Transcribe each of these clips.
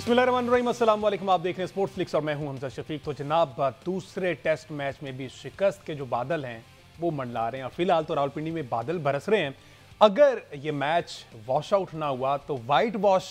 बिस्मिल्लाहिर्रहमानिर्रहीम, अस्सलाम वालेकुम। आप देख रहे हैं स्पोर्ट्स फ्लिक्स और मैं हूं हमजा शफीक। तो जनाब, दूसरे टेस्ट मैच में भी शिकस्त के जो बादल हैं वो मंडला रहे हैं और फिलहाल तो रावलपिंडी में बादल बरस रहे हैं। अगर ये मैच वॉश आउट ना हुआ तो वाइट वॉश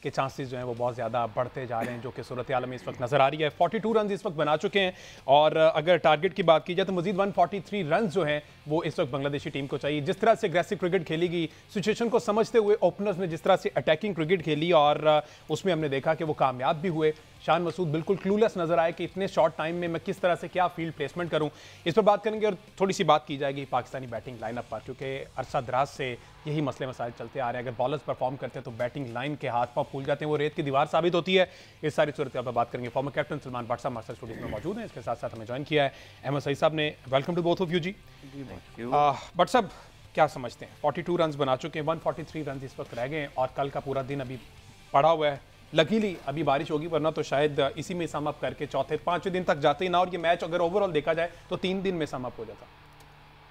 के चांसेस जो हैं वो बहुत ज़्यादा बढ़ते जा रहे हैं, जो कि सूरत हाल में इस वक्त नजर आ रही है। 42 रन इस वक्त बना चुके हैं और अगर टारगेट की बात की जाए तो मजीद 143 रन जो हैं वो इस वक्त बांग्लादेशी टीम को चाहिए। जिस तरह से अग्रेसिव क्रिकेट खेली गई, सिचुएशन को समझते हुए ओपनर्स ने जिस तरह से अटैकिंग क्रिकेट खेली और उसमें हमने देखा कि वो कामयाब भी हुए। शान मसूद बिल्कुल क्लूलेस नजर आए कि इतने शॉर्ट टाइम में मैं किस तरह से क्या फील्ड प्लेसमेंट करूं। इस पर बात करेंगे और थोड़ी सी बात की जाएगी पाकिस्तानी बैटिंग लाइनअप पर, क्योंकि अरसा दराज से यही मसले मसाइल चलते आ रहे हैं। अगर बॉलर्स परफॉर्म करते हैं तो बैटिंग लाइन के हाथ पांव फूल जाते हैं, वो रेत की दीवार साबित होती है। इस सारी सूरत पर बात करेंगे। फॉर्मर कैप्टन सलमान भट्ट साहब हमारे स्टूडियो में मौजूद हैं। इसके साथ साथ हमें ज्वाइन किया है अहमद सईद साहब ने। Welcome to both of you जी। भट्ट साहब, क्या समझते हैं? 42 रन बना चुके हैं, 143 रन इस वक्त रह गए हैं और कल का पूरा दिन अभी पड़ा हुआ है। लकीली अभी बारिश होगी, वरना तो शायद इसी में सम अप करके चौथे पांचवें दिन तक जाते ही ना, और ये मैच अगर ओवरऑल देखा जाए तो 3 दिन में सम अप हो जाता।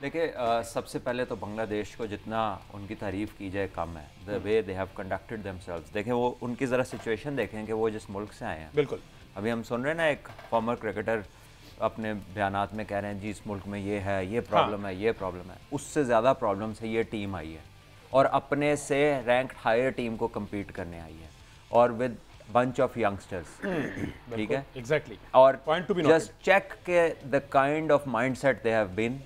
देखिए, सबसे पहले तो बांग्लादेश को जितना उनकी तारीफ़ की जाए कम है। The way they have conducted themselves. देखें, वो उनकी ज़रा सिचुएशन देखें कि वो जिस मुल्क से आए हैं। बिल्कुल। अभी हम सुन रहे हैं ना, एक फॉर्मर क्रिकेटर अपने बयानात में कह रहे हैं जी इस मुल्क में ये है, ये प्रॉब्लम है, ये प्रॉब्लम है। उससे ज़्यादा प्रॉब्लम से ये टीम आई है और अपने से रैंक हायर टीम को कम्पीट करने आई है और विद बंच ऑफ यंगस्टर्स। ठीक है, एग्जैक्टली। और जस्ट चेक के the kind of mindset they have been.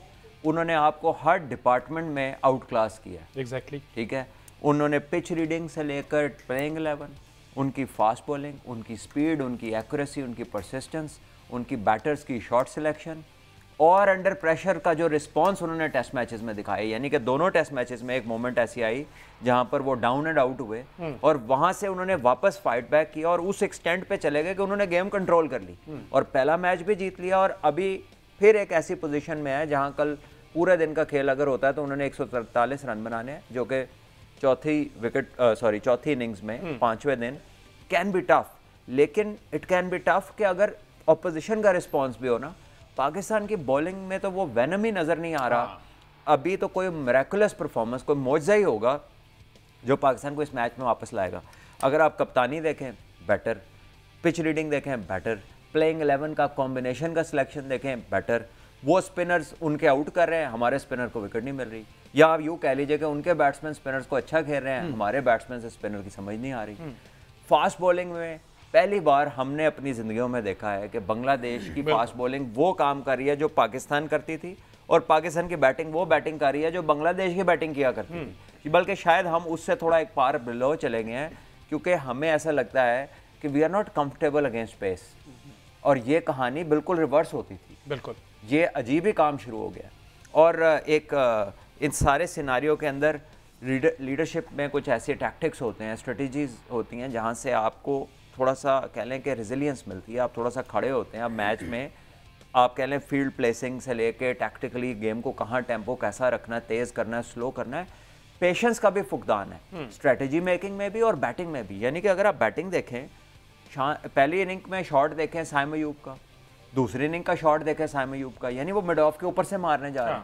उन्होंने आपको हर डिपार्टमेंट में आउट क्लास किया है। एग्जैक्टली। ठीक है, उन्होंने पिच रीडिंग से लेकर प्लेइंग 11, उनकी फास्ट बॉलिंग, उनकी स्पीड, उनकी एक्यूरेसी, उनकी परसिस्टेंस, उनकी बैटर्स की शॉट सिलेक्शन और अंडर प्रेशर का जो रिस्पांस उन्होंने टेस्ट मैचेस में दिखाया। यानी कि दोनों टेस्ट मैचेस में एक मोमेंट ऐसी आई जहां पर वो डाउन एंड आउट हुए और वहां से उन्होंने वापस फाइट बैक किया और उस एक्सटेंट पे चले गए कि उन्होंने गेम कंट्रोल कर ली और पहला मैच भी जीत लिया। और अभी फिर एक ऐसी पोजीशन में है जहां कल पूरे दिन का खेल अगर होता है तो उन्होंने 143 रन बनाने हैं, जो कि चौथी इनिंग्स में पांचवें दिन कैन बी टफ। लेकिन इट कैन बी टफ कि अगर ऑपोजिशन का रिस्पॉन्स भी हो ना। पाकिस्तान की बॉलिंग में तो वो वेनम ही नजर नहीं आ रहा। अभी तो कोई मिरेकुलस परफॉर्मेंस, कोई मौजज़ा ही होगा जो पाकिस्तान को इस मैच में वापस लाएगा। अगर आप कप्तानी देखें, बेटर। पिच रीडिंग देखें, बेटर। प्लेइंग 11 का कॉम्बिनेशन का सिलेक्शन देखें, बेटर। वो स्पिनर्स उनके आउट कर रहे हैं, हमारे स्पिनर को विकेट नहीं मिल रही। या आप यूँ कह लीजिए कि उनके बैट्समैन स्पिनर्स को अच्छा खेल रहे हैं, हमारे बैट्समैन से स्पिनर की समझ नहीं आ रही। फास्ट बॉलिंग में पहली बार हमने अपनी ज़िंदगियों में देखा है कि बांग्लादेश की फास्ट बॉलिंग वो काम कर रही है जो पाकिस्तान करती थी और पाकिस्तान की बैटिंग वो बैटिंग कर रही है जो बांग्लादेश की बैटिंग किया करती थी। बल्कि शायद हम उससे थोड़ा एक पार बिलो चले गए हैं, क्योंकि हमें ऐसा लगता है कि we are not comfortable against pace. और ये कहानी बिल्कुल रिवर्स होती थी। बिल्कुल, ये अजीब ही काम शुरू हो गया। और एक इन सारे सिनारियों के अंदर लीडरशिप में कुछ ऐसे टैक्टिक्स होते हैं, स्ट्रेटजीज होती हैं जहाँ से आपको थोड़ा सा कह लें कि रेजिलियंस मिलती है। आप थोड़ा सा खड़े होते हैं। अब मैच में आप कह लें फील्ड प्लेसिंग से लेके टैक्टिकली गेम को कहाँ टेम्पो कैसा रखना है, तेज़ करना है, स्लो करना है, पेशेंस का भी फुकदान है स्ट्रेटजी मेकिंग में भी और बैटिंग में भी। यानी कि अगर आप बैटिंग देखें, पहली इनिंग में शॉट देखें साइम अयूब का, दूसरी इनिंग का शॉट देखें साइम अयूब का, यानी वो मिड ऑफ के ऊपर से मारने जा रहे हैं।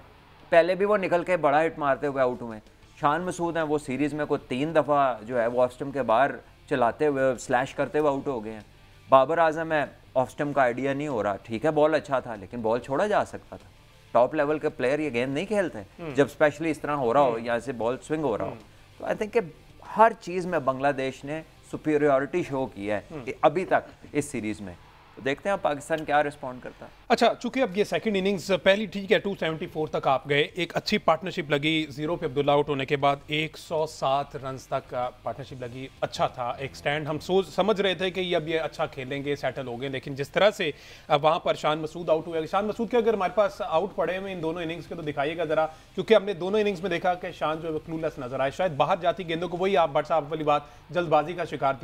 पहले भी वो निकल के बड़ा हिट मारते हुए आउट हुए। शान मसूद हैं, वो सीरीज़ में कोई 3 दफ़ा जो है वो ऑफ स्टंप के बाहर चलाते हुए स्लैश करते हुए आउट हो गए हैं। बाबर आजम है, ऑफ स्टंप का आइडिया नहीं हो रहा। ठीक है, बॉल अच्छा था लेकिन बॉल छोड़ा जा सकता था। टॉप लेवल के प्लेयर ये गेंद नहीं खेलते जब स्पेशली इस तरह हो रहा हो या से बॉल स्विंग हो रहा हो। तो आई थिंक कि हर चीज़ में बांग्लादेश ने सुपीरियरिटी शो की है अभी तक इस सीरीज़ में। तो देखते हैं पाकिस्तान क्या रिस्पॉन्ड करता है। अच्छा, चूंकि अब ये सेकंड इनिंग्स, पहली ठीक है 274 तक आप गए, एक अच्छी पार्टनरशिप लगी। 0 पे अब्दुल्ला आउट होने के बाद 107 रन तक पार्टनरशिप लगी, अच्छा था। एक स्टैंड हम समझ रहे थे कि अब ये अच्छा खेलेंगे, सेटल हो गए। लेकिन जिस तरह से वहाँ पर शान मसूद आउट हुए, शान मसूद के अगर हमारे पास आउट पड़े हुए इन दोनों इनिंग्स के तो दिखाइएगा ज़रा, क्योंकि हमने दोनों इनिंग्स में देखा कि शान जो है क्लूलेस नजर आए। शायद बाहर जाती गेंदों को, वही आप भट्ट साहब वाली बात, जल्दबाजी का शिकार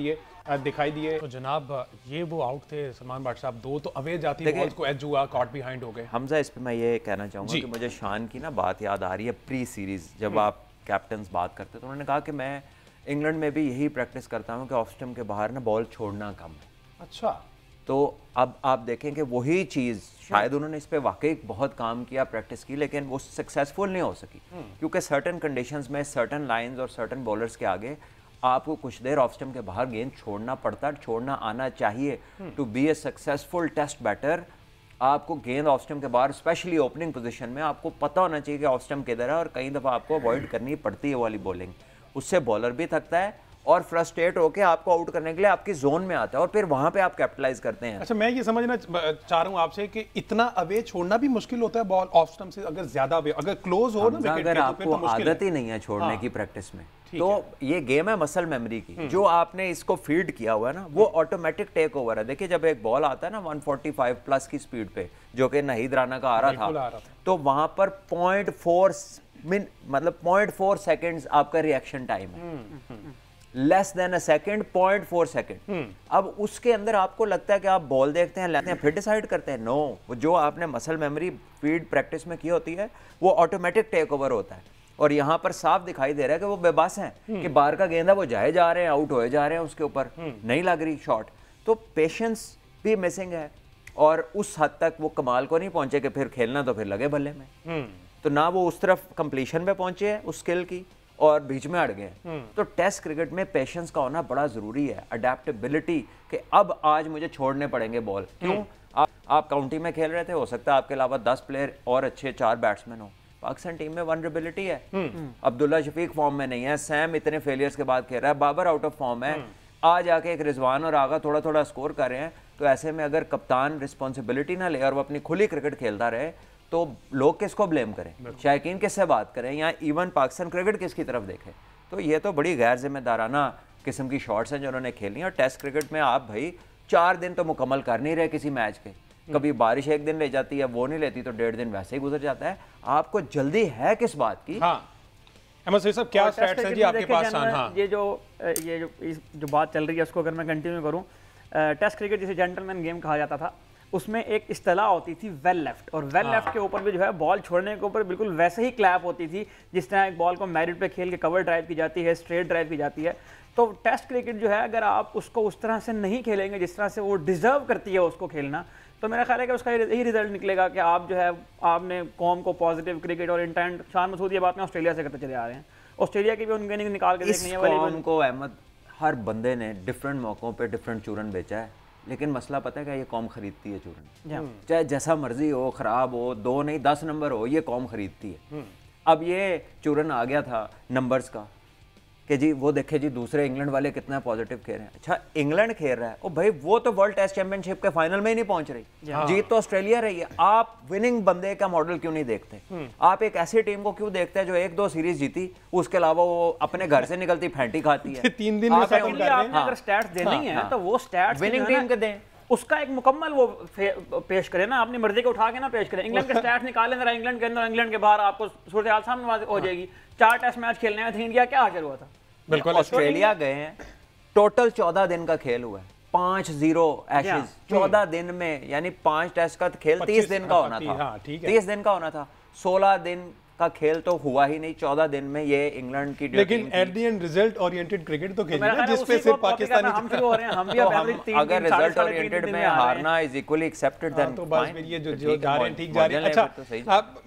दिखाई दिए। तो जनाब, ये वो आउट थे सलमान भट्ट साहब, 2 तो अवे जाती बॉल्स को एज हुआ, कॉट बिहाइंड हो गए। हमजा, इस पे मैं ये कहना चाहूँगा कि मुझे शान की ना बात याद आ रही है प्री सीरीज़, जब आप कैप्टन्स बात करते तो उन्होंने कहा कि मैं इंग्लैंड में भी यही प्रैक्टिस करता हूँ कि ऑफ स्टंप के बाहर ना बॉल छोड़ना कम है। अच्छा, तो अब आप देखें कि वही चीज़ शायद उन्होंने इस पे वाकई बहुत काम किया, प्रैक्टिस की, लेकिन वो सक्सेसफुल नहीं हो सकी क्योंकि सर्टन कंडीशंस में सर्टन लाइंस और सर्टन बॉलर्स के आगे आपको कुछ देर ऑफ स्टंप के बाहर गेंद छोड़ना पड़ता, छोड़ना आना चाहिए। To be a successful test batter आपको गेंद ऑफ स्टंप के बाहर, स्पेशली ओपनिंग पोजीशन में, आपको पता होना चाहिए कि ऑफ स्टंप किधर है, और कई दफ़ा आपको अवॉइड करनी पड़ती है वाली बॉलिंग। उससे बॉलर भी थकता है और फ्रस्ट्रेट होकर आपको आउट करने के लिए आपकी जोन में आता है, और फिर वहां पे आप कैपिटलाइज करते हैं। अच्छा, मैं ये समझना चाह रहा हूँ आपसे कि इतना अवे छोड़ना भी मुश्किल होता है बॉल ऑफ स्टंप से, अगर ज्यादा अवे, अगर क्लोज हो ना विकेट अगर के, आपको तो आदत ही नहीं है छोड़ने की प्रैक्टिस में, तो ये गेम है मसल मेमोरी की। जो आपने इसको फीड किया हुआ है ना, वो ऑटोमेटिक टेक ओवर है। देखिए जब एक बॉल आता है ना 145 प्लस की स्पीड पे, जो कि नाहिद राना का आ रहा था, तो वहां पर 0.4 सेकेंड्स आपका रिएक्शन टाइम है, less than a second, 0.4 second. अब उसके अंदर आपको लगता है कि आप बॉल देखते हैं, लेते हैं, फिर डिसाइड करते हैं। नो, जो आपने मसल मेमोरी फीड प्रैक्टिस में की होती है वो ऑटोमेटिक टेक ओवर होता है। और यहाँ पर साफ दिखाई दे रहा है कि वो बेबस हैं कि बाहर का गेंद है, वो जाए जा रहे हैं, आउट होए जा रहे हैं, उसके ऊपर नहीं लग रही शॉट। तो पेशेंस भी मिसिंग है, और उस हद तक वो कमाल को नहीं पहुंचे कि फिर खेलना तो फिर लगे बल्ले में। तो ना वो उस तरफ कंप्लीशन पे पहुंचे हैं उस स्किल की, और बीच में अड़ गए। तो टेस्ट क्रिकेट में पेशेंस का होना बड़ा जरूरी है, अडेप्टेबिलिटी, कि अब आज मुझे छोड़ने पड़ेंगे बॉल। क्यों? आप काउंटी में खेल रहे थे, हो सकता है आपके अलावा 10 प्लेयर और अच्छे 4 बैट्समैन हो। पाकिस्तान टीम में वनरेबिलिटी है। अब्दुल्ला शफीक फॉर्म में नहीं है, सैम इतने फेलियर्स के बाद खेल रहा है, बाबर आउट ऑफ फॉर्म है, आज आके एक रिजवान और आगा थोड़ा थोड़ा स्कोर कर रहे हैं। तो ऐसे में अगर कप्तान रिस्पॉन्सिबिलिटी ना ले और वो अपनी खुली क्रिकेट खेलता रहे, तो लोग किसको ब्लेम करें, शायकीन किससे बात करें, या इवन पाकिस्तान क्रिकेट किसकी तरफ देखें। तो ये तो बड़ी गैर जिम्मेदाराना किस्म की शॉट्स हैं जो उन्होंने खेली। और टेस्ट क्रिकेट में आप भाई 4 दिन तो मुकम्मल कर नहीं रहे किसी मैच के, कभी बारिश एक दिन ले जाती है, वो नहीं लेती तो 1.5 दिन वैसे ही गुजर जाता है। आपको जल्दी है किस बात की? हाँ अहमद सईद साहब, क्या स्टैट्स हैं जी आपके पास? हाँ, ये जो बात चल रही है उसको अगर मैं कंटिन्यू करूं, टेस्ट क्रिकेट जिसे जेंटलमैन गेम कहा जाता था, उसमें एक इस्तेलाह होती थी वेल लेफ्ट, और वेल लेफ्ट के ऊपर भी जो है बॉल छोड़ने के ऊपर बिल्कुल वैसे ही क्लैप होती थी जिस तरह एक बॉल को मेरिट पे खेल के कवर ड्राइव की जाती है, स्ट्रेट ड्राइव की जाती है। तो टेस्ट क्रिकेट जो है, अगर आप उसको उस तरह से नहीं खेलेंगे जिस तरह से वो डिजर्व करती है उसको खेलना, तो मेरा ख्याल है कि उसका यही रिजल्ट निकलेगा कि आप जो है, आपने कौम को पॉजिटिव क्रिकेट और इंटेंट, शान मसूद ये बात में ऑस्ट्रेलिया से करते चले आ रहे हैं, ऑस्ट्रेलिया की भी उनके निकाल के देखनी है वाली को। अहमद, हर बंदे ने डिफरेंट मौकों पे डिफरेंट चूरन बेचा है, लेकिन मसला पता है क्या, ये कौम खरीदती है चूरन। चाहे जैसा मर्जी हो, खराब हो, 2 नहीं 10 नंबर हो, ये कौम खरीदती है। अब ये चूरन आ गया था नंबर्स का कि जी वो देखे जी दूसरे इंग्लैंड वाले कितना पॉजिटिव खेल रहे हैं। अच्छा, इंग्लैंड खेल रहा है, ओ भाई वो तो वर्ल्ड टेस्ट चैंपियनशिप के फाइनल में ही नहीं पहुंच रही, जीत तो ऑस्ट्रेलिया रही है। आप विनिंग बंदे का मॉडल क्यों नहीं देखते? आप एक ऐसी टीम को क्यों देखते हैं जो 1-2 सीरीज जीती, उसके अलावा वो अपने घर से निकलती फैंटी खाती है? 3 दिन में सेटल कर रहे हैं। अगर स्टैट्स देनी है तो वो स्टैट्स विनिंग टीम के दें, उसका एक मुकम्मल वो पेश करें ना, अपनी मर्जी को उठा के ना पेश करें। इंग्लैंड के स्टैट्स निकालें जरा, इंग्लैंड के अंदर, इंग्लैंड के बाहर, आपको सूरत हाल सामने हो जाएगी। 4 टेस्ट मैच खेलने में थे, इंडिया क्या हासिल हुआ था? बिल्कुल, ऑस्ट्रेलिया गए हैं, टोटल 14 दिन का खेल हुआ है, 5-0 एशेज 14 दिन में, यानी 5 टेस्ट का खेल 30 दिन का होना था। 30 दिन का होना था, 16 दिन का खेल तो हुआ ही नहीं 14 दिन में। ये इंग्लैंड की, लेकिन at the end result oriented cricket तो खेलना है, जिस पे सिर्फ पाकिस्तानी हम शुरू हो रहे हैं, हम भी अब एवरेज 3 अगर रिजल्ट ओरिएंटेड में हारना इज इक्वली एक्सेप्टेड, देन तो बस फिर ये जो जा रहे हैं ठीक जा रहे हैं। अच्छा,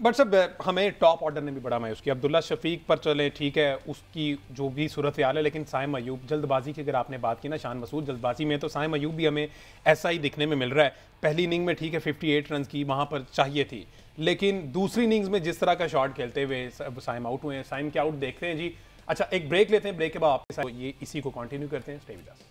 बट सब हमें टॉप ऑर्डर ने भी बड़ा मायूस किया। अब्दुल्ला शफीक पर चले, ठीक है, उसकी जो भी सूरत हाल है, लेकिन साइम अयूब, जल्दबाजी की अगर आपने बात की ना, शान मसूद जल्दबाजी में, तो साइम अयूब भी हमें ऐसा ही दिखने में मिल रहा है। पहली इनिंग में ठीक है 58 रन की वहां पर चाहिए थी, लेकिन दूसरी इनिंग्स में जिस तरह का शॉट खेलते हुए साइम आउट हुए हैं। साइम के आउट देखते हैं जी। अच्छा, एक ब्रेक लेते हैं, ब्रेक के बाद आपके साथ ये इसी को कंटिन्यू करते हैं। Stay with us.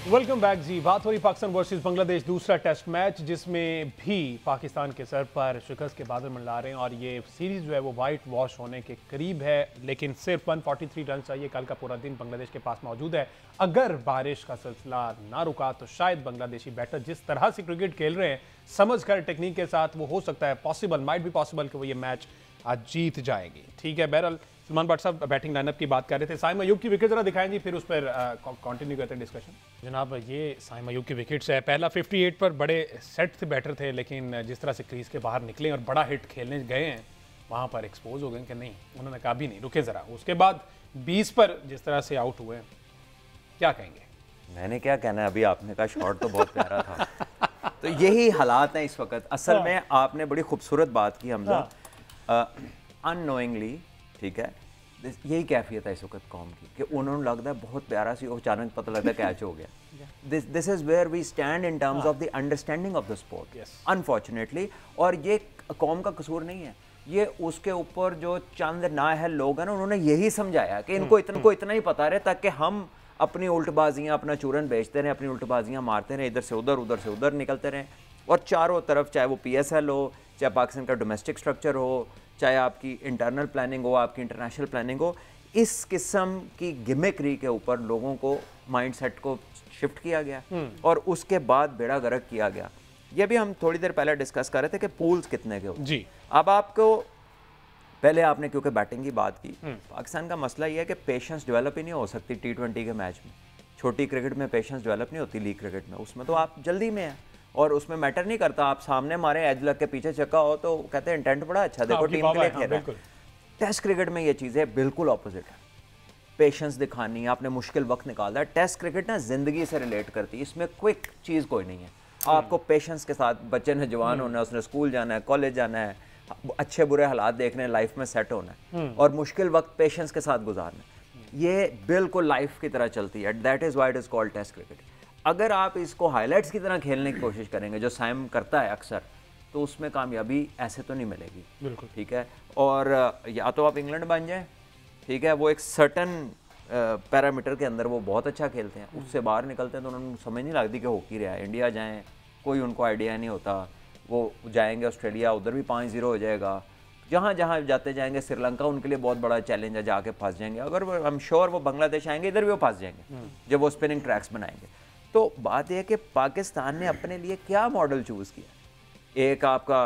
Welcome back जी। बात हो रही पाकिस्तान वर्सेस बांग्लादेश, दूसरा टेस्ट मैच, जिसमें भी पाकिस्तान के सर पर शिकस्त के बादल मंडरा रहे हैं और ये सीरीज जो है वो वाइट वॉश होने के करीब है। लेकिन सिर्फ 143 रन चाहिए, कल का पूरा दिन बांग्लादेश के पास मौजूद है। अगर बारिश का सिलसिला ना रुका तो शायद बांग्लादेशी बैटर जिस तरह से क्रिकेट खेल रहे हैं, समझ कर टेक्निक के साथ, वो हो सकता है पॉसिबल, माइट भी पॉसिबल कि वो ये मैच आज जीत जाएगी। ठीक है, बहरहाल सलमान भट्ट साहब बैटिंग लाइनअप की बात कर रहे थे। साइम अयूब की विकेट जरा दिखाएं जी, फिर उस पर कंटिन्यू करते हैं डिस्कशन। जनाब, ये साइम अयूब की विकेट्स है। पहला 58 पर बड़े सेट से बैटर थे, लेकिन जिस तरह से क्रीज के बाहर निकले और बड़ा हिट खेलने गए हैं, वहाँ पर एक्सपोज हो गए कि नहीं, उन्होंने कहा भी नहीं, रुके ज़रा। उसके बाद 20 पर जिस तरह से आउट हुए, क्या कहेंगे? मैंने क्या कहना है, अभी आपने कहा शॉट तो बहुत प्यारा था। तो यही हालात हैं इस वक्त। असल में आपने बड़ी खूबसूरत बात की हमजा, अननोइंगली, ठीक है, यही कैफियत है इस वक्त कौम की कि उन्होंने लगता है बहुत प्यारा सी, अचानक पता लगता है कैच हो गया। This is where we stand in terms of the understanding of the sport, unfortunately. और ये कौम का कसूर नहीं है, ये उसके ऊपर जो चंद नाअहल लोग हैं ना, उन्होंने यही समझाया कि इनको इतना ही पता रहे ताकि हम अपनी उल्टबाजियाँ, अपना चूरन बेचते रहें, अपनी उल्टबाजियाँ मारते रहें, इधर से उधर निकलते रहें। और चारों तरफ, चाहे वो PSL हो, चाहे पाकिस्तान का डोमेस्टिक स्ट्रक्चर हो, चाहे आपकी इंटरनल प्लानिंग हो, आपकी इंटरनेशनल प्लानिंग हो, इस किस्म की गिमिकरी के ऊपर लोगों को माइंडसेट को शिफ्ट किया गया और उसके बाद बेड़ा गर्क किया गया। ये भी हम थोड़ी देर पहले डिस्कस कर रहे थे कि पूल्स कितने के हो जी। अब आपको पहले आपने क्योंकि बैटिंग की बात की, पाकिस्तान का मसला ये है कि पेशेंस डेवलप ही नहीं हो सकती T20 के मैच में। छोटी क्रिकेट में पेशेंस डेवलप नहीं होती, लीग क्रिकेट में उसमें तो आप जल्दी में हैं और उसमें मैटर नहीं करता, आप सामने मारे, एज लग के पीछे चक्का हो तो कहते हैं इंटेंट बड़ा अच्छा, देखो टीम के लिए खेल रहा है। टेस्ट क्रिकेट में ये चीज़ें बिल्कुल ऑपोजिट है, पेशेंस दिखानी है, आपने मुश्किल वक्त निकालना है। टेस्ट क्रिकेट ना जिंदगी से रिलेट करती है, इसमें क्विक चीज़ कोई नहीं है। आपको पेशेंस के साथ, बच्चे ने जवान होना है, उसने स्कूल जाना है, कॉलेज जाना है, अच्छे बुरे हालात देखने हैं, लाइफ में सेट होना है और मुश्किल वक्त पेशेंस के साथ गुजारना है। ये बिल्कुल लाइफ की तरह चलती है, that is why it is called test cricket. अगर आप इसको हाईलाइट्स की तरह खेलने की कोशिश करेंगे, जो साइम करता है अक्सर, तो उसमें कामयाबी ऐसे तो नहीं मिलेगी, बिल्कुल ठीक है। और या तो आप इंग्लैंड बन जाएं, ठीक है, वो एक सर्टन पैरामीटर के अंदर वो बहुत अच्छा खेलते हैं, उससे बाहर निकलते हैं तो उन्होंने समझ नहीं लगती कि हॉकी रहा है। इंडिया जाएं, कोई उनको आइडिया नहीं होता, वो जाएंगे ऑस्ट्रेलिया, उधर भी 5-0 हो जाएगा। जहाँ जहाँ जाते जाएंगे, श्रीलंका उनके लिए बहुत बड़ा चैलेंज है, जाके फंस जाएंगे। अगर आई एम श्योर वो बांग्लादेश आएंगे, इधर भी वो फंस जाएंगे जब वो स्पिनिंग ट्रैक्स बनाएंगे। तो बात यह है कि पाकिस्तान ने अपने लिए क्या मॉडल चूज़ किया। एक आपका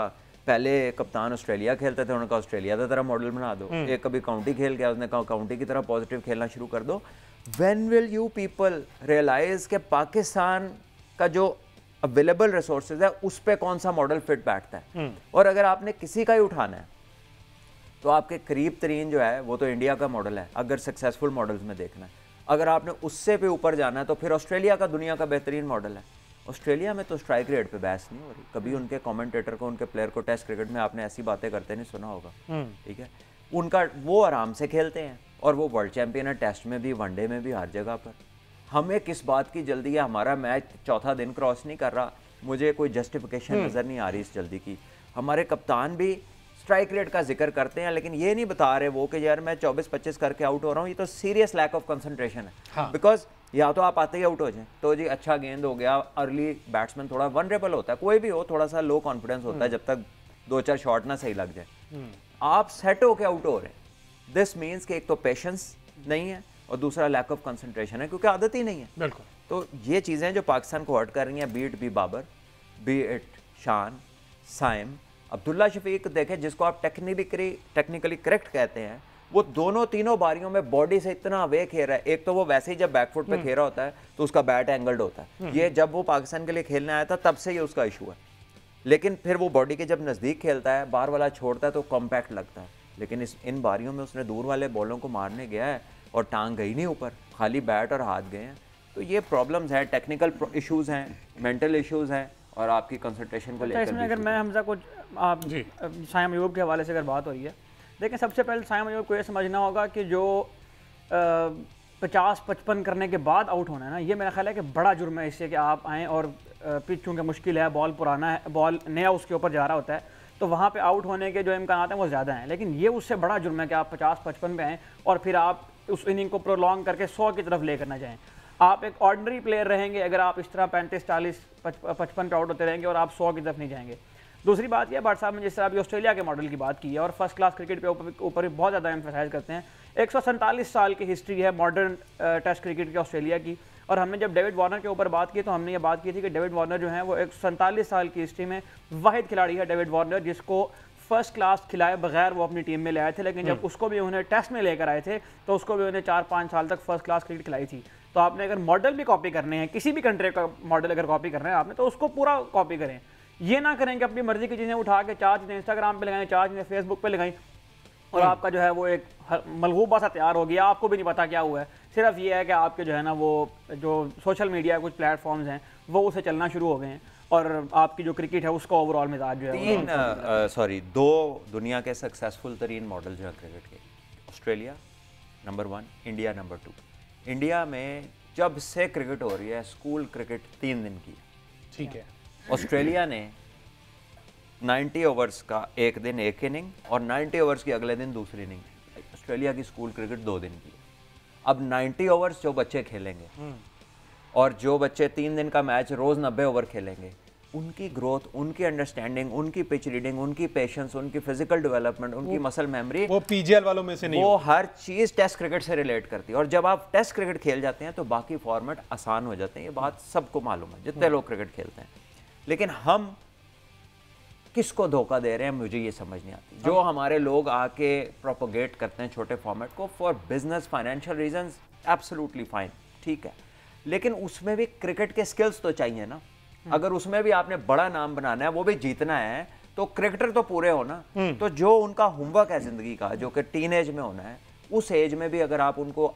पहले कप्तान ऑस्ट्रेलिया खेलते थे, उन्होंने कहा ऑस्ट्रेलिया की तरह मॉडल बना दो। एक कभी काउंटी खेल गया, उसने कहा काउंटी की तरह पॉजिटिव खेलना शुरू कर दो। When will you people realize कि पाकिस्तान का जो अवेलेबल रिसोर्सेज है उस पर कौन सा मॉडल फिट बैठता है। और अगर आपने किसी का ही उठाना है तो आपके करीब तरीन जो है वो तो इंडिया का मॉडल है, अगर सक्सेसफुल मॉडल्स में देखना है। अगर आपने उससे भी ऊपर जाना है तो फिर ऑस्ट्रेलिया का दुनिया का बेहतरीन मॉडल है। ऑस्ट्रेलिया में तो स्ट्राइक रेट पे बहस नहीं हो रही, कभी उनके कमेंटेटर को, उनके प्लेयर को टेस्ट क्रिकेट में आपने ऐसी बातें करते नहीं सुना होगा, ठीक है। उनका वो आराम से खेलते हैं और वो वर्ल्ड चैंपियन है, टेस्ट में भी, वनडे में भी, हर जगह पर। हमें किस बात की जल्दी है, हमारा मैच चौथा दिन क्रॉस नहीं कर रहा, मुझे कोई जस्टिफिकेशन नज़र नहीं आ रही इस जल्दी की। हमारे कप्तान भी स्ट्राइक रेट का जिक्र करते हैं लेकिन ये नहीं बता रहे वो कि यार मैं 24-25 करके आउट हो रहा हूँ, ये तो सीरियस लैक ऑफ कंसंट्रेशन है। बिकॉज या तो आप आते ही आउट हो जाए तो जी अच्छा गेंद हो गया, अर्ली बैट्समैन थोड़ा वनरेबल होता है, कोई भी हो थोड़ा सा लो कॉन्फिडेंस होता है जब तक 2-4 शॉट ना सही लग जाए। आप सेट होके आउट हो रहे हैं, दिस मीन्स कि एक तो पेशेंस नहीं है और दूसरा लैक ऑफ कंसंट्रेशन है क्योंकि आदत ही नहीं है। बिल्कुल। तो ये चीज़ें जो पाकिस्तान को हर्ट कर रही हैं, बी बाबर, बी इट शान, साइम, अब्दुल्ला शफीक देखें जिसको आप टेक्निकली करेक्ट कहते हैं, वो दोनों तीनों बारियों में बॉडी से इतना अवे खेल रहा है। एक तो वो वैसे ही जब बैकफुट पे खेल रहा होता है तो उसका बैट एंगल्ड होता है, ये जब वो पाकिस्तान के लिए खेलने आया था तब से ये उसका इशू है। लेकिन फिर वो बॉडी के जब नज़दीक खेलता है, बार वाला छोड़ता है तो कॉम्पैक्ट लगता है। लेकिन इन बारियों में उसने दूर वाले बॉलों को मारने गया है और टांग गई नहीं ऊपर, खाली बैट और हाथ गए हैं। तो ये प्रॉब्लम्स हैं, टेक्निकल इशूज़ हैं, मेंटल इशूज़ हैं और आपकी कंसंट्रेशन को लेकर। इसमें अगर मैं हमजा कुछ आप साइम अयूब के हवाले से अगर बात हो रही है, देखिए सबसे पहले साइम अयूब को ये समझना होगा कि जो 50-55 करने के बाद आउट होना है ना, ये मेरा ख्याल है कि बड़ा जुर्म है इससे कि आप आएँ और पिच चूँकि मुश्किल है, बॉल पुराना है, बॉल नया उसके ऊपर जा रहा होता है, तो वहाँ पे आउट होने के जो इम्कान हैं वो ज़्यादा हैं। लेकिन ये उससे बड़ा जुर्म है कि आप 50-55 पे आएँ और फिर आप उस इनिंग को प्रोलॉन्ग करके 100 की तरफ लेकर ना जाएँ। आप एक ऑर्डिनरी प्लेयर रहेंगे अगर आप इस तरह 35-40-55 पे आउट होते रहेंगे और आप 100 की तरफ नहीं जाएंगे। दूसरी बात यह, भट्ट साहब ने जिस तरह अभी ऑस्ट्रेलिया के मॉडल की बात की है और फर्स्ट क्लास क्रिकेट पे ऊपर भी बहुत ज़्यादा एम्फेसाइज करते हैं। 147 साल की हिस्ट्री है मॉडर्न टेस्ट क्रिकेट की ऑस्ट्रेलिया की। और हमने जब डेविड वार्नर के ऊपर बात की तो हमने ये बात की थी कि डेविड वार्नर जो है वो 147 साल की हिस्ट्री में वाहिद खिलाड़ी है डेविड वार्नर जिसको फर्स्ट क्लास खिलाए बगैर वो अपनी टीम में ले आए थे। लेकिन जब उसको भी उन्हें टेस्ट में लेकर आए थे तो उसको भी उन्हें 4-5 साल तक फर्स्ट क्लास क्रिकेट खिलाई थी। तो आपने अगर मॉडल भी कॉपी करने हैं, किसी भी कंट्री का मॉडल अगर कॉपी करना है आपने, तो उसको पूरा कॉपी करें। ये ना करें कि अपनी मर्जी की चीज़ें उठा के 4 चीज़ें इंस्टाग्राम पे लगाएं, 4 चीज़ें फेसबुक पे लगाएं और आपका जो है वो एक मलगूबा सा तैयार हो गया, आपको भी नहीं पता क्या हुआ है। सिर्फ ये है कि आपके जो है ना वो जो सोशल मीडिया कुछ प्लेटफॉर्म्स हैं वो उसे चलना शुरू हो गए हैं और आपकी जो क्रिकेट है उसका ओवरऑल मिजाज जो है दो दुनिया के सक्सेसफुल तरीन मॉडल जो है क्रिकेट के, Australia number 1, India number 2। India में जब से क्रिकेट हो रही है स्कूल क्रिकेट 3 दिन की, ठीक है। ऑस्ट्रेलिया ने 90 ओवर्स का एक दिन एक इनिंग और 90 ओवर्स की अगले दिन दूसरी इनिंग। ऑस्ट्रेलिया की स्कूल क्रिकेट 2 दिन की। अब 90 ओवर्स जो बच्चे खेलेंगे और जो बच्चे 3 दिन का मैच रोज 90 ओवर खेलेंगे, उनकी ग्रोथ, उनकी अंडरस्टैंडिंग, उनकी पिच रीडिंग, उनकी पेशेंस, उनकी फिजिकल डेवलपमेंट, उनकी मसल मेमोरी, वो पीजीएल वालों में से नहीं, वो हर चीज टेस्ट क्रिकेट से रिलेट करती है। और जब आप टेस्ट क्रिकेट खेल जाते हैं तो बाकी फॉर्मेट आसान हो जाते हैं। ये बात सबको मालूम है जितने लोग क्रिकेट खेलते हैं। लेकिन हम किसको धोखा दे रहे हैं मुझे ये समझ नहीं आती। जो हमारे लोग आके प्रोपोगेट करते हैं छोटे फॉर्मेट को for business financial reasons, absolutely fine, ठीक है, लेकिन उसमें भी क्रिकेट के स्किल्स तो चाहिए ना। अगर उसमें भी आपने बड़ा नाम बनाना है, वो भी जीतना है, तो क्रिकेटर तो पूरे हो ना। तो जो उनका होमवर्क है जिंदगी का, जो कि टीन एज में होना है, उस एज में भी अगर आप उनको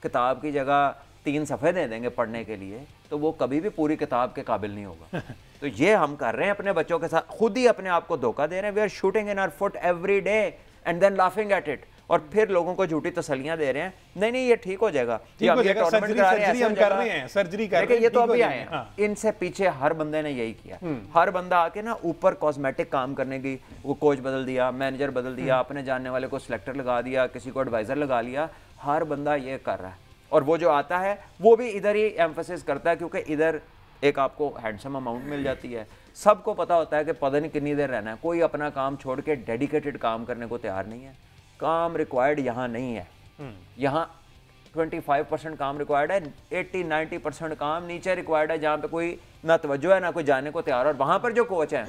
किताब की जगह 3 सफ़े दे देंगे पढ़ने के लिए, तो वो कभी भी पूरी किताब के काबिल नहीं होगा। तो ये हम कर रहे हैं अपने बच्चों के साथ, खुद ही अपने आप को धोखा दे रहे हैं। We are shooting in our foot every day and then laughing at it. और फिर लोगों को झूठी तसलियां दे रहे हैं, नहीं नहीं ये ठीक हो जाएगा, ठीक हो जाएगा, सर्जरी हम कर रहे हैं, सर्जरी कर रहे हैं, ये तो अभी आए हैं। इनसे पीछे हर बंदे ने यही किया। हर बंदा आके ना ऊपर कॉस्मेटिक काम करने की, वो कोच बदल दिया, मैनेजर बदल दिया, अपने जानने वाले को सिलेक्टर लगा दिया, किसी को एडवाइजर लगा लिया, हर बंदा ये कर रहा है। और वो जो आता है वो भी इधर ही एम्फेसिस करता है, क्योंकि इधर एक आपको हैंडसम अमाउंट मिल जाती है। सबको पता होता है कि पता नहीं कितनी देर रहना है। कोई अपना काम छोड़ के डेडिकेटेड काम करने को तैयार नहीं है। काम रिक्वायर्ड यहाँ नहीं है। यहाँ 25% काम रिक्वायर्ड है, 80-90% काम नीचे रिक्वायर्ड है, जहाँ पे कोई ना तवज्जो है ना कोई जाने को तैयार है। और वहाँ पर जो कोच हैं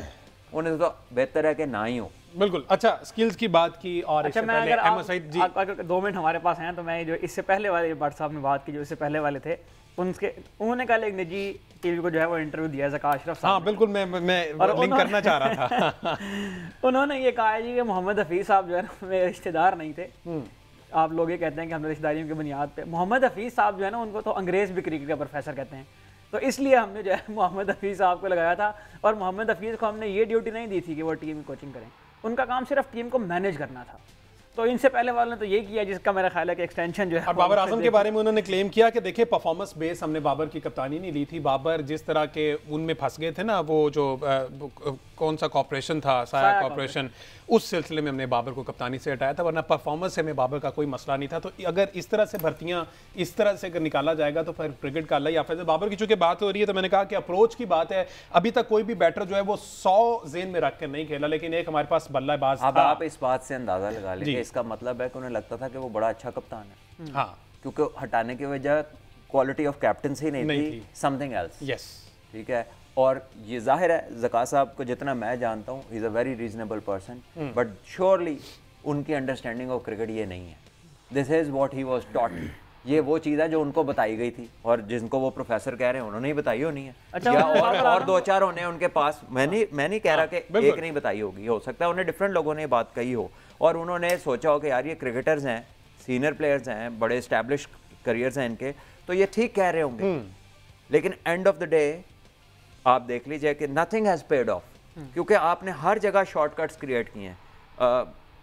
उन्हें तो बेहतर है कि ना ही हो। बिल्कुल। अच्छा, स्किल्स की बात की और अच्छा, मैं अगर 2 मिनट हमारे पास हैं तो मैं जो इससे पहले वाले भट्ट साहब ने बात की, जो इससे पहले वाले थे, उन्होंने कल एक निजी टीवी को जो है वो इंटरव्यू दिया है, ज़का अशरफ साहब। हाँ बिल्कुल, मैं लिंक करना चाह रहा था। उन्होंने ये कहा है जी कि मोहम्मद हफीज़ साहब जो है ना मेरे रिश्तेदार नहीं थे। आप लोग ये कहते हैं कि हम रिश्तेदारियों की बुनियाद पे, मोहम्मद हफीज़ साहब जो है ना उनको तो अंग्रेज़ भी क्रिकेट का प्रोफेसर कहते हैं। तो इसलिए हमने जो है मोहम्मद हफीज़ साहब को लगाया था। और मोहम्मद हफीज़ को हमने ये ड्यूटी नहीं दी थी कि वो टीम की कोचिंग करें, उनका काम सिर्फ टीम को मैनेज करना था। तो इनसे पहले वाले ने तो ये किया, जिसका मेरा ख्याल है कि एक्सटेंशन जो है। और बाबर आजम के बारे में उन्होंने क्लेम किया कि देखिए परफॉर्मेंस बेस हमने बाबर की कप्तानी नहीं ली थी। बाबर जिस तरह के उनमें फंस गए थे ना, वो जो कौन सा कॉर्पोरेशन था, साया कॉर्पोरेशन, उस सिलसिले में हमने बाबर को कप्तानी से हटाया था, वरना परफॉर्मेंस से हमें बाबर का कोई मसला नहीं था। तो अगर इस तरह से भर्तियां इस तरह से अगर निकाला जाएगा तो फिर क्रिकेट का अल्लाह याफिज़। बाबर की चूंकि बात हो रही है तो मैंने कहा कि अप्रोच की बात है। अभी तक कोई भी बैटर जो है वो 100 जेन में रख कर नहीं खेला, लेकिन एक हमारे पास बल्लेबाज था। अब आप इस बात से अंदाजा लगा लें, इसका मतलब है कि उन्हें लगता था कि वो बड़ा अच्छा कप्तान है। हाँ, क्योंकि हटाने की वजह क्वालिटी ऑफ कैप्टनसी नहीं थी, समथिंग एल्स। यस, ठीक है। और ये जाहिर है ज़का साहब को जितना मैं जानता हूँ, is a very reasonable person, but surely उनकी अंडरस्टैंडिंग ऑफ क्रिकेट ये नहीं है। This is what he was taught. ये वो चीज़ है जो उनको बताई गई थी, और जिनको वो प्रोफेसर कह रहे हैं उन्होंने ही बताई होनी है। अच्छा, या और 2-4 होने उनके पास। मैं नहीं कह रहा कि एक नहीं बताई होगी, हो सकता है उन्हें डिफरेंट लोगों ने बात कही हो और उन्होंने सोचा हो कि यार ये क्रिकेटर्स हैं, सीनियर प्लेयर्स हैं, बड़े एस्टैब्लिश करियर्स हैं इनके, तो ये ठीक कह रहे होंगे। लेकिन एंड ऑफ द डे आप देख लीजिए कि नथिंग हैज़ पेड ऑफ, क्योंकि आपने हर जगह शॉर्टकट्स क्रिएट किए हैं।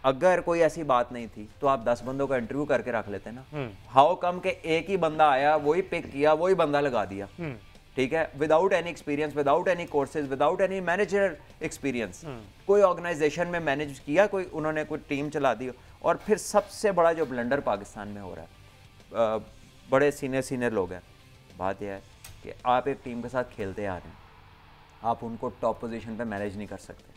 अगर कोई ऐसी बात नहीं थी तो आप 10 बंदों का इंटरव्यू करके रख लेते ना। हाउ कम के एक ही बंदा आया, वही पिक किया, वही बंदा लगा दिया, ठीक है, without any experience, without any courses, without any manager experience. कोई ऑर्गेनाइजेशन में मैनेज किया, कोई उन्होंने कोई टीम चला दी। और फिर सबसे बड़ा जो ब्लंडर पाकिस्तान में हो रहा है, बड़े सीनियर लोग हैं, बात यह है कि आप एक टीम के साथ खेलते आ रहे हैं, आप उनको टॉप पोजीशन पे मैनेज नहीं कर सकते।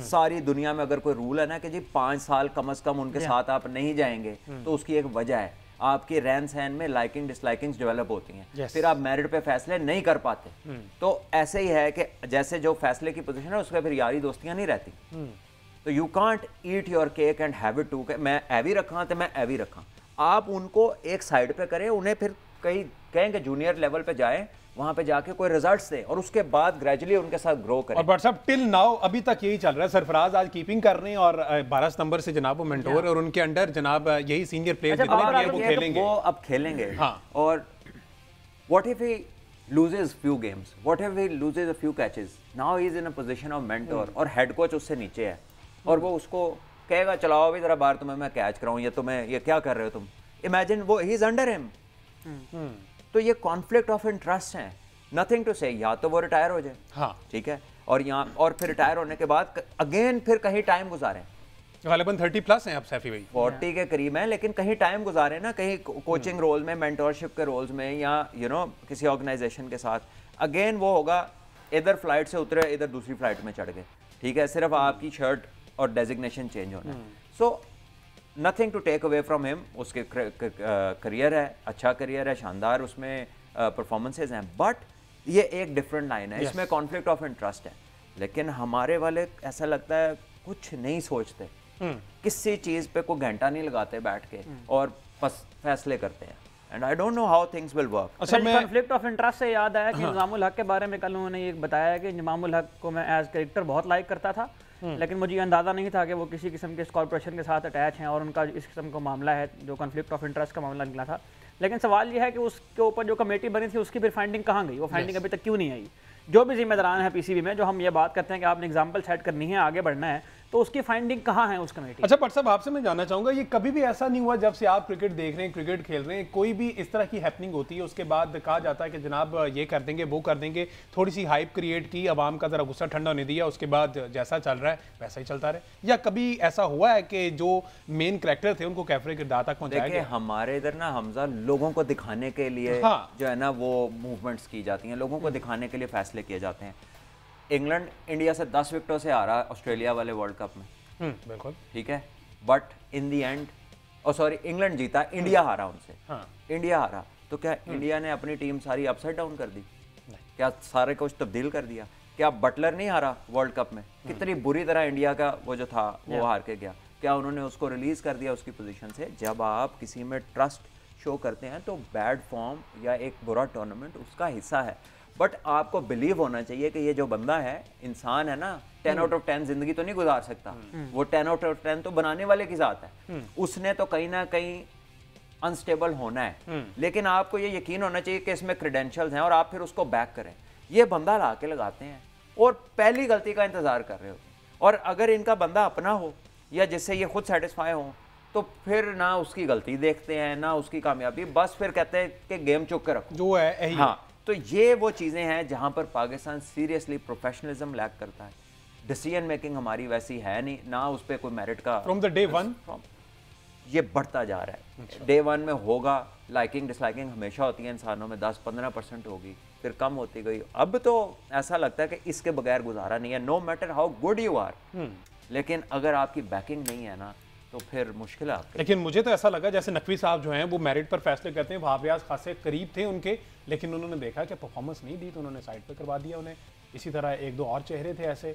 सारी दुनिया में अगर कोई रूल है ना कि जी 5 साल कम से कम उनके साथ आप नहीं जाएंगे, तो उसकी एक वजह है, आपके रहन सहन में लाइकिंग डिसलाइकिंग्स डेवलप होती हैं। फिर आप मेरिट पे फैसले नहीं कर पाते। तो ऐसे ही है कि जैसे जो फैसले की पोजीशन है उसमें फिर यारी दोस्तियां नहीं रहती। तो you can't eat your cake and have it too, मैं एवी रखा तो मैं एवी रखा। आप उनको एक साइड पे करें, उन्हें फिर कहें कि जूनियर लेवल पे जाएं, वहां पे जाके कोई रिजल्ट्स दें और उसके बाद ग्रेजुअली उनके साथ ग्रो करें। और बट साहब टिल नाउ अभी तक यही चल रहा है। सरफराज आज कीपिंग कर रहे हैं और 12 सितंबर से जनाब वो मेंटोर और उनके अंडर जनाब यही सीनियर प्लेयर जितने भी हैं वो खेलेंगे। वो अब खेलेंगे। हाँ। और what if he loses few games, whatever he loses a few catches, now he is in a position of mentor और head coach उससे नीचे है और वो उसको कहेगा चलाओ अभी जरा बाहर तुम्हें मैं कैच कराऊं या तुम्हें ये क्या कर रहे हो तुम, इमेजिन वो ही इज अंडर हिम। तो ये कॉन्फ्लिक्ट ऑफ इंटरेस्ट है, नथिंग टू से, या तो वो रिटायर हो जाए, हाँ ठीक है, और यहाँ और फिर रिटायर होने के बाद अगेन फिर कहीं टाइम गुजारें, गालिबन 30+ हैं अब सैफी भाई, 40 के करीब है, लेकिन कहीं टाइम गुजारे ना, कहीं कोचिंग रोल में, मेंटोरशिप के रोल्स में, या किसी ऑर्गेनाइजेशन के साथ। अगेन वो होगा इधर फ्लाइट से उतरे इधर दूसरी फ्लाइट में चढ़ गए, ठीक है, सिर्फ आपकी शर्ट और डेजिग्नेशन चेंज होना है। So nothing to take away from him, उसके करियर है, अच्छा करियर है, शानदार उसमें परफॉर्मेंसेज हैं, बट ये एक डिफरेंट लाइन है, इसमें कॉन्फ्लिक्ट ऑफ इंटरेस्ट है। लेकिन हमारे वाले ऐसा लगता है कुछ नहीं सोचते, किसी चीज़ पे कोई घंटा नहीं लगाते बैठ के और बस फैसले करते हैं। And I don't know how things will work. अच्छा, मैं कॉन्फ्लिक्ट ऑफ इंटरेस्ट से याद आया कि इंजमामुल हक के बारे में कल उन्होंने ये बताया कि इंजमामुल हक को मैं एज कैरेक्टर बहुत लाइक करता था, लेकिन मुझे अंदाज़ा नहीं था कि वो किसी किस्म के इस कॉर्पोरेशन के साथ अटैच हैं और उनका इस किस्म का मामला है जो कॉन्फ्लिक्ट ऑफ इंटरेस्ट का मामला निकला था। लेकिन सवाल ये है कि उसके ऊपर जो कमेटी बनी थी उसकी फिर फाइंडिंग कहाँ गई, वो फाइंडिंग अभी तक क्यों नहीं आई? जो भी जिम्मेदारान है पीसीबी में, जो हम ये बात करते हैं कि आपने एग्जाम्पल सेट करनी है, आगे बढ़ना है, तो उसकी फाइंडिंग कहाँ है उस कमेटी? अच्छा भट्ट साहब, आपसे मैं जानना चाहूंगा, ये कभी भी ऐसा नहीं हुआ जब से आप क्रिकेट देख रहे हैं, क्रिकेट खेल रहे हैं, कोई भी इस तरह की हैपनिंग होती है उसके बाद कहा जाता है कि जनाब ये कर देंगे वो कर देंगे, थोड़ी सी हाइप क्रिएट की, आवाम का जरा गुस्सा ठंडा होने दिया, उसके बाद जैसा चल रहा है वैसा ही चलता रहे? या कभी ऐसा हुआ है कि जो मेन कैरेक्टर थे उनको कैफरे किरदार तक पहुंचाया गया? हमारे इधर ना हमजा लोगों को दिखाने के लिए जो है ना वो मूवमेंट्स की जाती हैं, लोगों को दिखाने के लिए फैसले किए जाते हैं। इंग्लैंड इंडिया से 10 विकेटों से हारा ऑस्ट्रेलिया वाले वर्ल्ड कप में, बिल्कुल ठीक है, but in the and England जीता, इंडिया हारा उनसे। इंडिया हारा तो क्या इंडिया ने अपनी टीम सारी अपसाइड डाउन कर दी? क्या सारे कुछ तब्दील कर दिया? क्या बटलर नहीं हारा वर्ल्ड कप में? कितनी बुरी तरह इंडिया का वो जो था वो हार के गया, क्या उन्होंने उसको रिलीज कर दिया उसकी पोजीशन से? जब आप किसी में ट्रस्ट शो करते हैं तो बैड फॉर्म या एक बुरा टूर्नामेंट उसका हिस्सा है, बट आपको बिलीव होना चाहिए कि ये जो बंदा है, इंसान है ना, 10 आउट ऑफ 10 जिंदगी तो नहीं गुजार सकता, वो 10 आउट ऑफ 10 तो बनाने वाले की जात है, उसने तो कहीं ना कहीं अनस्टेबल होना है, लेकिन आपको ये यकीन होना चाहिए कि इसमें क्रेडेंशियल्स हैं और आप फिर उसको बैक करें। ये बंदा ला के लगाते हैं और पहली गलती का इंतजार कर रहे होते हैं, और अगर इनका बंदा अपना हो या जिससे ये खुद सेटिस्फाई हो तो फिर ना उसकी गलती देखते हैं ना उसकी कामयाबी, बस फिर कहते हैं कि गेम चुक कर रखो जो है। हाँ, तो ये वो चीज़ें हैं जहाँ पर पाकिस्तान सीरियसली प्रोफेशनलिज्म लैक करता है। डिसीजन मेकिंग हमारी वैसी है नहीं, ना उस पर कोई मेरिट का फ्रॉम द डे वन ये बढ़ता जा रहा है। डे वन में होगा, लाइकिंग डिसलाइकिंग हमेशा होती है इंसानों में, 10-15% होगी, फिर कम होती गई। अब तो ऐसा लगता है कि इसके बगैर गुजारा नहीं है, no matter how good you are, लेकिन अगर आपकी बैकिंग नहीं है ना तो फिर मुश्किल है आपके। लेकिन मुझे तो ऐसा लगा जैसे नकवी साहब जो हैं वो मेरिट पर फैसले करते हैं, वहाँ व्यास खासे करीब थे उनके, लेकिन उन्होंने देखा कि परफॉर्मेंस नहीं दी तो उन्होंने साइड पे करवा दिया उन्हें। इसी तरह एक दो और चेहरे थे ऐसे,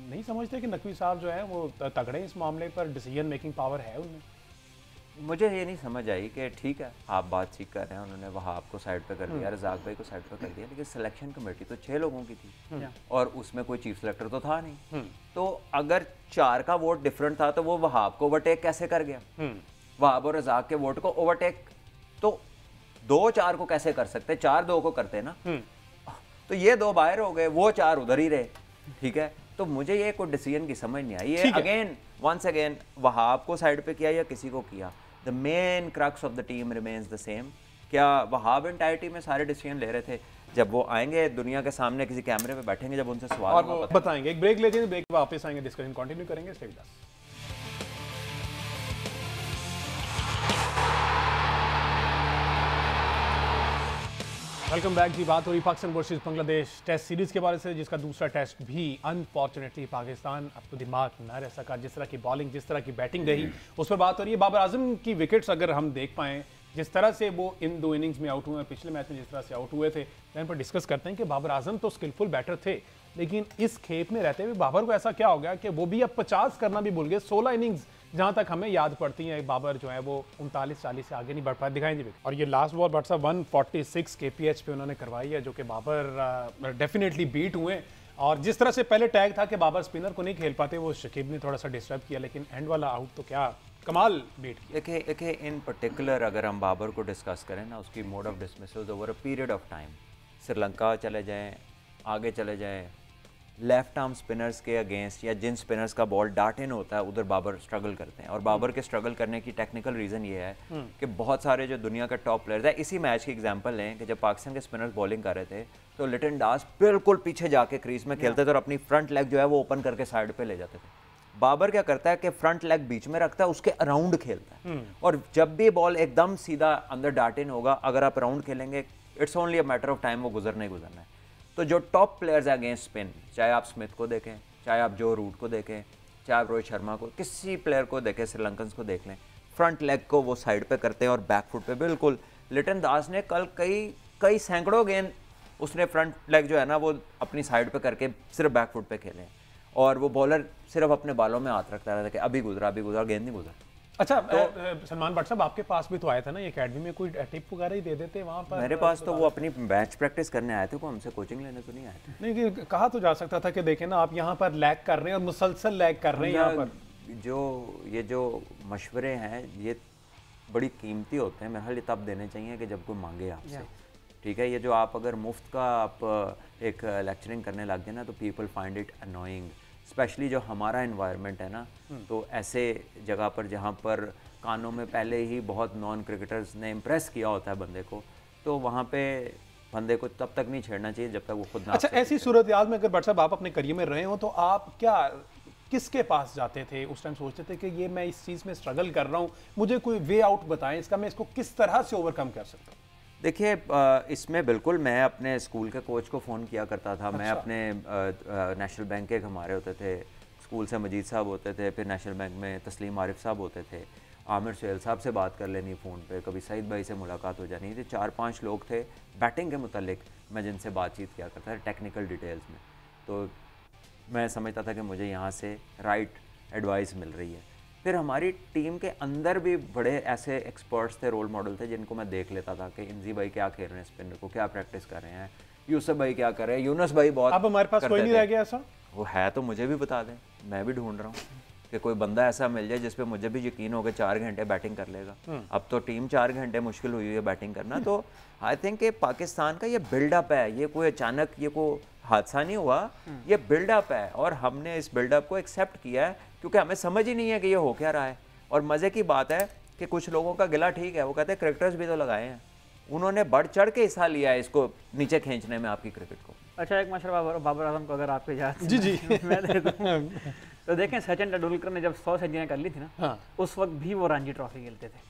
नहीं समझते कि नकवी साहब जो है वो तगड़े इस मामले पर, डिसीजन मेकिंग पावर है उनमें। मुझे ये नहीं समझ आई कि ठीक है आप बात ठीक कर रहे हैं, उन्होंने वहाब को साइड पे कर दिया, रजाक भाई को साइड पे कर दिया, लेकिन सिलेक्शन कमेटी तो 6 लोगों की थी और उसमें कोई चीफ सेलेक्टर तो था नहीं। तो अगर 4 का वोट डिफरेंट था तो वो वहाब को ओवरटेक कैसे कर गया? वहाब और रजाक के वोट को ओवरटेक तो 2-4 को कैसे कर सकते? 4-2 को करते ना, तो ये 2 बाहर हो गए, वो 4 उधर ही रहे, ठीक है। तो मुझे ये कोई डिसीजन की समझ नहीं आई है। अगेन वंस अगेन वहाब को साइड पे किया या किसी को किया, the main crux of the team remains the same. क्या वहाब एंटायरिटी में सारे डिसीजन ले रहे थे? जब वो आएंगे दुनिया के सामने किसी कैमरे पे बैठेंगे, जब उनसे सवाल और वो बताएंगे। एक ब्रेक लेते हैं, ब्रेक वापस आएंगे, डिस्कशन कंटिन्यू करेंगे। Stay with us. Welcome back जी। बात हो रही Pakistan versus Bangladesh test series के बारे से, जिसका दूसरा टेस्ट भी अनफॉर्चुनेटली पाकिस्तान अब तो दिमाग न रह सका। जिस तरह की बॉलिंग, जिस तरह की बैटिंग रही, उस पर बात हो रही है। बाबर आजम की विकेट्स अगर हम देख पाएँ, जिस तरह से वो इन 2 इनिंग्स में आउट हुए, पिछले मैच में जिस तरह से आउट हुए थे, इन पर डिस्कस करते हैं कि बाबर आजम तो स्किलफुल बैटर थे, लेकिन इस खेप में रहते हुए बाबर को ऐसा क्या हो गया कि वो भी अब 50 करना भी भूल गए। 16 इनिंग्स जहां तक हमें याद पड़ती हैं, बाबर जो है वो 39-40 से आगे नहीं बढ़ पाए। दिखाएं जी। और ये लास्ट बॉल बट साहब 146 kph पे उन्होंने करवाई है, जो कि बाबर डेफिनेटली बीट हुए। और जिस तरह से पहले टैग था कि बाबर स्पिनर को नहीं खेल पाते, वो शकीब ने थोड़ा सा डिस्टर्ब किया, लेकिन एंड वाला आउट तो क्या कमाल बीट किया। एक इन पर्टिकुलर अगर हम बाबर को डिस्कस करें ना, उसकी mode of dismissal over a period of time, Sri Lanka चले जाएं, आगे चले जाएं, लेफ्ट आर्म स्पिनर्स के अगेंस्ट या जिन स्पिनर्स का बॉल डार्ट इन होता है उधर बाबर स्ट्रगल करते हैं। और बाबर के स्ट्रगल करने की टेक्निकल रीज़न ये है कि बहुत सारे जो दुनिया के टॉप प्लेयर्स हैं, इसी मैच की एग्जांपल लें कि जब पाकिस्तान के स्पिनर्स बॉलिंग कर रहे थे तो लिटन दास बिल्कुल पीछे जाके क्रीज में खेलते थे और अपनी फ्रंट लेग जो है वो ओपन करके साइड पे ले जाते थे। बाबर क्या करता है कि फ्रंट लेग बीच में रखता है, उसके अराउंड खेलता है, और जब भी बॉल एकदम सीधा अंदर डार्ट इन होगा, अगर आप अराउंड खेलेंगे it's only a matter of time, वो गुजरना ही गुजरना है। तो जो टॉप प्लेयर्स हैं अगेंस्ट स्पिन, चाहे आप स्मिथ को देखें, चाहे आप जो रूट को देखें, चाहे आप रोहित शर्मा को, किसी प्लेयर को देखें, श्रीलंकन को देख लें, फ्रंट लेग को वो साइड पे करते हैं और बैक फुट पे बिल्कुल। लिटन दास ने कल कई सैकड़ों गेंद उसने फ्रंट लेग जो है ना वो अपनी साइड पे करके सिर्फ बैक फुट पे खेले, और वो बॉलर सिर्फ अपने बालों में हाथ रखता रहता कि अभी गुजरा, गेंद नहीं गुजरा। अच्छा, सलमान भट्ट साहब, आपके पास भी तो आया था ना ये अकेडमी में, कोई टिप वगैरह ही दे देते वहाँ पर? मेरे पास तो वो अपनी मैच प्रैक्टिस करने आए थे, वो हमसे कोचिंग लेने तो नहीं आए थे। नहीं, कहा तो जा सकता था कि देखें ना आप यहाँ पर लैग कर रहे हैं और मुसलसल लैग कर रहे हैं यहाँ पर। ये जो मशवरे हैं ये बड़ी कीमती होते हैं, मेरे ख्याल तब देने चाहिए कि जब कोई मांगे आपसे, ठीक है। ये जो आप अगर मुफ्त का आप एक लेक्चरिंग करने लग गए ना तो people find it annoying, specially जो हमारा एनवायरनमेंट है ना, तो ऐसे जगह पर जहाँ पर कानों में पहले ही बहुत नॉन क्रिकेटर्स ने इम्प्रेस किया होता है बंदे को, तो वहाँ पे बंदे को तब तक नहीं छेड़ना चाहिए जब तक वो खुद ना। अच्छा, ऐसी सूरत हाल में अगर भट्ट साहब आप अपने करियर में रहे हो तो आप किसके पास जाते थे उस टाइम? सोचते थे कि ये मैं इस चीज़ में स्ट्रगल कर रहा हूँ, मुझे कोई वे आउट बताएं इसका, मैं इसको किस तरह से ओवरकम कर सकता हूँ? देखिए, इसमें बिल्कुल मैं अपने स्कूल के कोच को फ़ोन किया करता था। मैं अपने नेशनल बैंक के हमारे होते थे, स्कूल से मजीद साहब होते थे, फिर नेशनल बैंक में तस्लीम आरिफ साहब होते थे, आमिर सुहेल साहब से बात कर लेनी फ़ोन पे, कभी सईद भाई से मुलाकात हो जानी थी। 4-5 लोग थे बैटिंग के मुतालिक मैं जिनसे बातचीत किया करता था टेक्निकल डिटेल्स में, तो मैं समझता था कि मुझे यहाँ से राइट एडवाइस मिल रही है। फिर हमारी टीम के अंदर भी बड़े ऐसे एक्सपर्ट्स थे, रोल मॉडल थे, जिनको मैं देख लेता था कि इंजी भाई क्या खेल रहे हैं, स्पिनर को क्या प्रैक्टिस कर रहे हैं, यूसुफ भाई क्या कर रहे हैं, यूनुस भाई बहुत। अब हमारे पास कोई नहीं रह गया ऐसा? वो है तो मुझे भी बता दें, मैं भी ढूंढ रहा हूँ कि कोई बंदा ऐसा मिल जाए जिस पे मुझे भी यकीन हो कि 4 घंटे बैटिंग कर लेगा। अब तो टीम 4 घंटे मुश्किल हुई है बैटिंग करना। तो आई थिंक कि पाकिस्तान का ये बिल्डअप है, ये कोई अचानक ये कोई हादसा नहीं हुआ, ये बिल्डअप है और हमने इस बिल्डअप को एक्सेप्ट किया है क्योंकि हमें समझ ही नहीं है कि ये हो क्या रहा है। और मज़े की बात है कि कुछ लोगों का गिला ठीक है, वो कहते हैं क्रिकेटर्स भी तो लगाए हैं, उन्होंने बढ़ चढ़ के हिस्सा लिया है इसको नीचे खींचने में आपकी क्रिकेट को। अच्छा, एक मशरा बाबर आजम को अगर आपके याद जी मैं दे दूं तो देखें, सचिन तेंदुलकर ने जब 100 सेंचुरियाँ कर ली थी ना, हाँ। उस वक्त भी वो रणजी ट्रॉफी खेलते थे।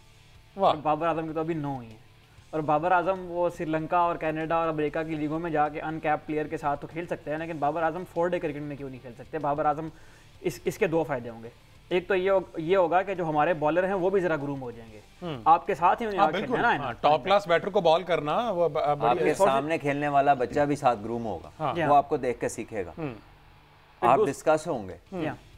वाह। और बाबर आजम की तो अभी 9 हुई हैं, और बाबर आजम वो श्रीलंका और कनाडा और अमेरिका की लीगों में जाके अनकैप प्लेयर के साथ तो खेल सकते हैं, लेकिन बाबर आजम 4 डे क्रिकेट में क्यों नहीं खेल सकते? बाबर आजम इसके 2 फायदे होंगे। एक तो ये होगा कि जो हमारे बॉलर हैं वो भी जरा ग्रूम हो जाएंगे, आपके साथ ही उन्हें ना टॉप क्लास बैटर को बॉल करना, वो आपके सामने खेलने वाला बच्चा भी साथ ग्रूम होगा, वो आपको देख के सीखेगा, आप डिस्कस होंगे,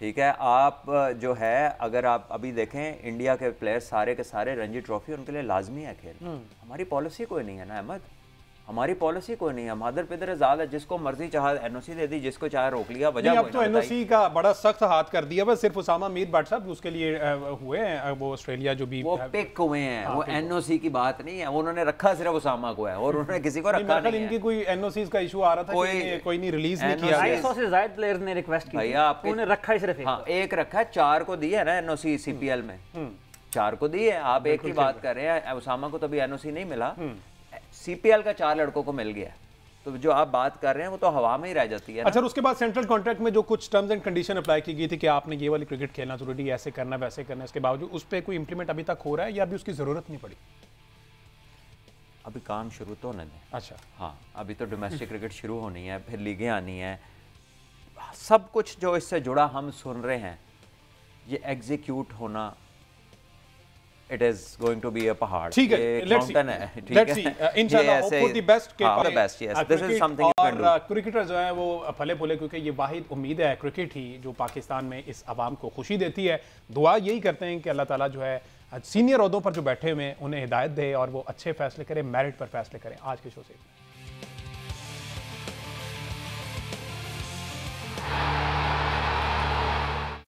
ठीक है। आप जो है अगर आप अभी देखें इंडिया के प्लेयर्स सारे के सारे रणजी ट्रॉफी उनके लिए लाजमी है खेल। हमारी पॉलिसी कोई नहीं है ना अहमद, हमारी पॉलिसी कोई नहीं है। मादर पिदर ज़्यादा, जिसको मर्जी चाहे एनओसी दे दी, जिसको चाहे रोक लिया, वजह अब तो एनओसी का बड़ा सख्त हाथ कर दिया। बस सिर्फ उसामा मीर भट्ट साहब उसके लिए हुए हैं, वो ऑस्ट्रेलिया जो भी वो पिक हुए हैं, वो एनओसी की बात नहीं है, उन्होंने रखा सिर्फ उसामा को है और उन्होंने किसी को रखा नहीं है। इनकी कोई एनओसी का इशू आ रहा था, कोई नहीं रिलीज नहीं किया। 250 से ज्यादा प्लेयर्स ने रिक्वेस्ट की भैया, आपने रखा ही सिर्फ एक रखा, 4 को दी है ना एनओसी सीपीएल में, 4 को दी है। आप एक की बात कर रहे हैं, उसामा को तो अभी एनओसी नहीं मिला, सीपीएल का 4 लड़कों को मिल गया, तो जो आप बात कर रहे हैं वो तो हवा में ही रह जाती है। अच्छा, उसके बाद सेंट्रल कॉन्ट्रैक्ट में जो कुछ टर्म्स एंड कंडीशन अप्लाई की गई थी कि आपने ये वाली क्रिकेट खेलना जरूरी है, ऐसे करना वैसे करना, इसके बावजूद उस पर कोई इंप्लीमेंट अभी तक हो रहा है या अभी उसकी जरूरत नहीं पड़ी? अभी काम शुरू तो होने दें। अच्छा, हाँ, अभी तो डोमेस्टिक क्रिकेट शुरू होनी है, फिर लीगें आनी है, सब कुछ जो इससे जुड़ा हम सुन रहे हैं, ये एग्जीक्यूट होना it is going to be a पहाड़। ठीक है, let's see, इंशाल्लाह hope for the best के the best, yes, this is something you can do। और क्रिकेटर जो है वो फले फूले, क्योंकि ये वाहिद उम्मीद है क्रिकेट ही जो पाकिस्तान में इस आवाम को खुशी देती है। दुआ यही करते हैं कि अल्लाह ताला जो है सीनियर ओहदों पर जो बैठे हुए हैं उन्हें हिदायत दे और वो अच्छे फैसले करें, मेरिट पर फैसले करें। आज के शो से